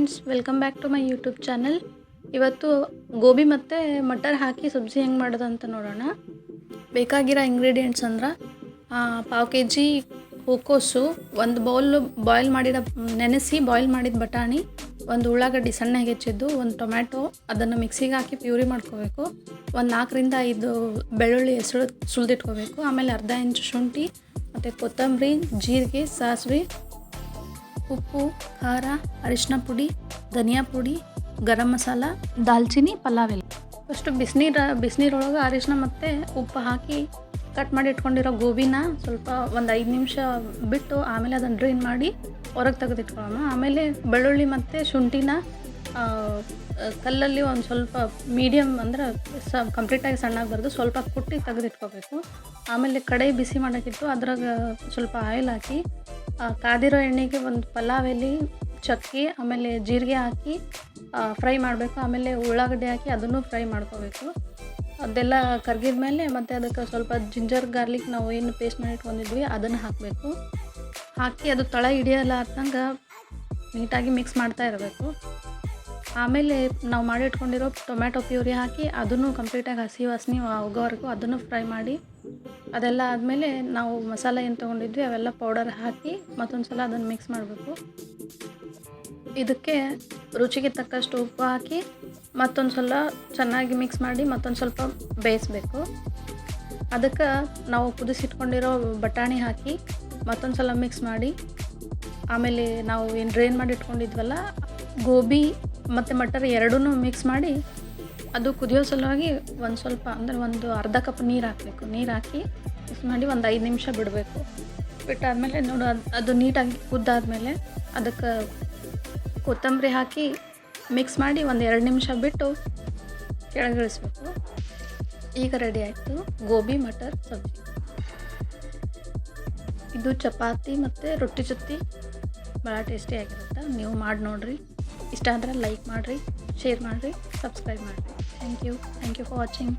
Friends, welcome back to my YouTube channel. ಇವತ್ತು ಗೋಬಿ ಮತ್ತು ಮಟರ್ ಹಾಕಿ ಸಬ್ಜಿ ಹೆಂಗೆ ಮಾಡೋದು ಅಂತ ನೋಡೋಣ. ಬೇಕಾಗಿರೋ ಇಂಗ್ರೀಡಿಯೆಂಟ್ಸ್ ಅಂದ್ರೆ ಪಾವು ಕೆ ಜಿ ಹೂಕೋಸು, ಒಂದು ಬೌಲ್ ನೆನೆಸಿ ಬಾಯ್ಲ್ ಮಾಡಿದ ಬಟಾಣಿ, ಒಂದು ಉಳ್ಳಾಗಡ್ಡಿ ಸಣ್ಣಗೆ ಹೆಚ್ಚಿದ್ದು, ಒಂದು ಟೊಮ್ಯಾಟೊ ಅದನ್ನು ಮಿಕ್ಸಿಗೆ ಹಾಕಿ ಪ್ಯೂರಿ ಮಾಡ್ಕೋಬೇಕು. ಒಂದು 4ರಿಂದ 5 ಬೆಳ್ಳುಳ್ಳಿ ಹೆಸರು ಸುಲಿದಿಟ್ಕೋಬೇಕು. ಆಮೇಲೆ ಅರ್ಧ ಇಂಚು ಶುಂಠಿ ಮತ್ತು ಕೊತ್ತಂಬರಿ, ಜೀರಿಗೆ, ಸಾಸಿವೆ, ಉಪ್ಪು, ಖಾರ, ಅರಿಶಿನ ಪುಡಿ, ಧನಿಯಾ ಪುಡಿ, ಗರಂ ಮಸಾಲ, ದಾಲ್ಚಿನ್ನಿ, ಪಲಾವ್ ಎಲೆ. ಫಸ್ಟು ಬಿಸಿನೀರೊಳಗೆ ಅರಿಶಿನ ಮತ್ತು ಉಪ್ಪು ಹಾಕಿ ಕಟ್ ಮಾಡಿ ಇಟ್ಕೊಂಡಿರೋ ಗೋಬಿನ ಸ್ವಲ್ಪ ಒಂದು 5 ನಿಮಿಷ ಬಿಟ್ಟು ಆಮೇಲೆ ಅದನ್ನು ಡ್ರೈನ್ ಮಾಡಿ ಹೊರಗೆ ತೆಗೆದಿಟ್ಕೊಳ್ಳೋಣ. ಆಮೇಲೆ ಬೆಳ್ಳುಳ್ಳಿ ಮತ್ತು ಶುಂಠಿನ ಕಲ್ಲಲ್ಲಿ ಒಂದು ಸ್ವಲ್ಪ ಮೀಡಿಯಮ್ ಅಂದರೆ ಕಂಪ್ಲೀಟಾಗಿ ಸಣ್ಣಾಗಬಾರ್ದು, ಸ್ವಲ್ಪ ಕುಟ್ಟಿ ತೆಗೆದಿಟ್ಕೋಬೇಕು. ಆಮೇಲೆ ಕಡಾಯಿ ಬಿಸಿ ಮಾಡೋಕ್ಕಿಟ್ಟು ಅದ್ರಾಗ ಸ್ವಲ್ಪ ಆಯಿಲ್ ಹಾಕಿ ಕಾದಿರೋ ಎಣ್ಣೆಗೆ ಒಂದು ಪಲಾವ್ ಎಲೆ, ಚಕ್ಕೆ, ಆಮೇಲೆ ಜೀರಿಗೆ ಹಾಕಿ ಫ್ರೈ ಮಾಡಬೇಕು. ಆಮೇಲೆ ಉಳ್ಳಾಗಡ್ಡೆ ಹಾಕಿ ಅದನ್ನು ಫ್ರೈ ಮಾಡ್ಕೋಬೇಕು. ಅದೆಲ್ಲ ಕರ್ಗಿದ ಮೇಲೆ ಮತ್ತು ಅದಕ್ಕೆ ಸ್ವಲ್ಪ ಜಿಂಜರ್ ಗಾರ್ಲಿಕ್ ನಾವು ಏನು ಪೇಸ್ಟ್ ಮಾಡಿ ಇಟ್ಕೊಂಡಿದ್ವಿ ಅದನ್ನು ಹಾಕಬೇಕು. ಹಾಕಿ ಅದು ತಳ ಹಿಡಿಯಲಾರ್ದಂಗೆ ನೀಟಾಗಿ ಮಿಕ್ಸ್ ಮಾಡ್ತಾ ಇರಬೇಕು. ಆಮೇಲೆ ನಾವು ಮಾಡಿ ಇಟ್ಕೊಂಡಿರೋ ಟೊಮ್ಯಾಟೊ ಪ್ಯೂರಿ ಹಾಕಿ ಅದನ್ನು ಕಂಪ್ಲೀಟಾಗಿ ಹಸಿ ವಾಸನೆ ಹೋಗೋವರೆಗೂ ಅದನ್ನು ಫ್ರೈ ಮಾಡಿ, ಅದೆಲ್ಲ ಆದಮೇಲೆ ನಾವು ಮಸಾಲೆ ಏನು ತೊಗೊಂಡಿದ್ವಿ ಅವೆಲ್ಲ ಪೌಡರ್ ಹಾಕಿ ಮತ್ತೊಂದು ಸಲ ಅದನ್ನು ಮಿಕ್ಸ್ ಮಾಡಬೇಕು. ಇದಕ್ಕೆ ರುಚಿಗೆ ತಕ್ಕಷ್ಟು ಉಪ್ಪು ಹಾಕಿ ಮತ್ತೊಂದು ಸಲ ಚೆನ್ನಾಗಿ ಮಿಕ್ಸ್ ಮಾಡಿ ಮತ್ತೊಂದು ಸ್ವಲ್ಪ ಬೇಯಿಸಬೇಕು. ಅದಕ್ಕೆ ನಾವು ಕುದಿಸಿಟ್ಕೊಂಡಿರೋ ಬಟಾಣಿ ಹಾಕಿ ಮತ್ತೊಂದು ಸಲ ಮಿಕ್ಸ್ ಮಾಡಿ, ಆಮೇಲೆ ನಾವು ಏನು ಡ್ರೈನ್ ಮಾಡಿ ಇಟ್ಕೊಂಡಿದ್ವಲ್ಲ ಗೋಬಿ ಮತ್ತು ಮಟರ್ ಎರಡೂ ಮಿಕ್ಸ್ ಮಾಡಿ ಅದು ಕುದಿಯೋ ಸಲುವಾಗಿ ಒಂದು ಸ್ವಲ್ಪ ಅಂದರೆ ಒಂದು ಅರ್ಧ ಕಪ್ ನೀರು ಹಾಕಬೇಕು. ನೀರು ಹಾಕಿ ಮಿಕ್ಸ್ ಮಾಡಿ ಒಂದು 5 ನಿಮಿಷ ಬಿಡಬೇಕು. ಬಿಟ್ಟಾದಮೇಲೆ ನೋಡು ಅದು ನೀಟಾಗಿ ಕುದ್ದಾದಮೇಲೆ ಅದಕ್ಕೆ ಕೊತ್ತಂಬರಿ ಹಾಕಿ ಮಿಕ್ಸ್ ಮಾಡಿ ಒಂದು 2 ನಿಮಿಷ ಬಿಟ್ಟು ಕೆಳಗಿಳಿಸ್ಬೇಕು. ಈಗ ರೆಡಿ ಆಯಿತು ಗೋಬಿ ಮಟರ್ ಸಬ್ಜಿ. ಇದು ಚಪಾತಿ ಮತ್ತು ರೊಟ್ಟಿ ಜೊತೆ ಭಾಳ ಟೇಸ್ಟಿಯಾಗಿರುತ್ತೆ. ನೀವು ಮಾಡಿ ನೋಡಿರಿ. ಇಷ್ಟ ಆದರೆ ಲೈಕ್ ಮಾಡಿರಿ, ಶೇರ್ ಮಾಡಿರಿ, ಸಬ್ಸ್ಕ್ರೈಬ್ ಮಾಡಿರಿ. Thank you for watching.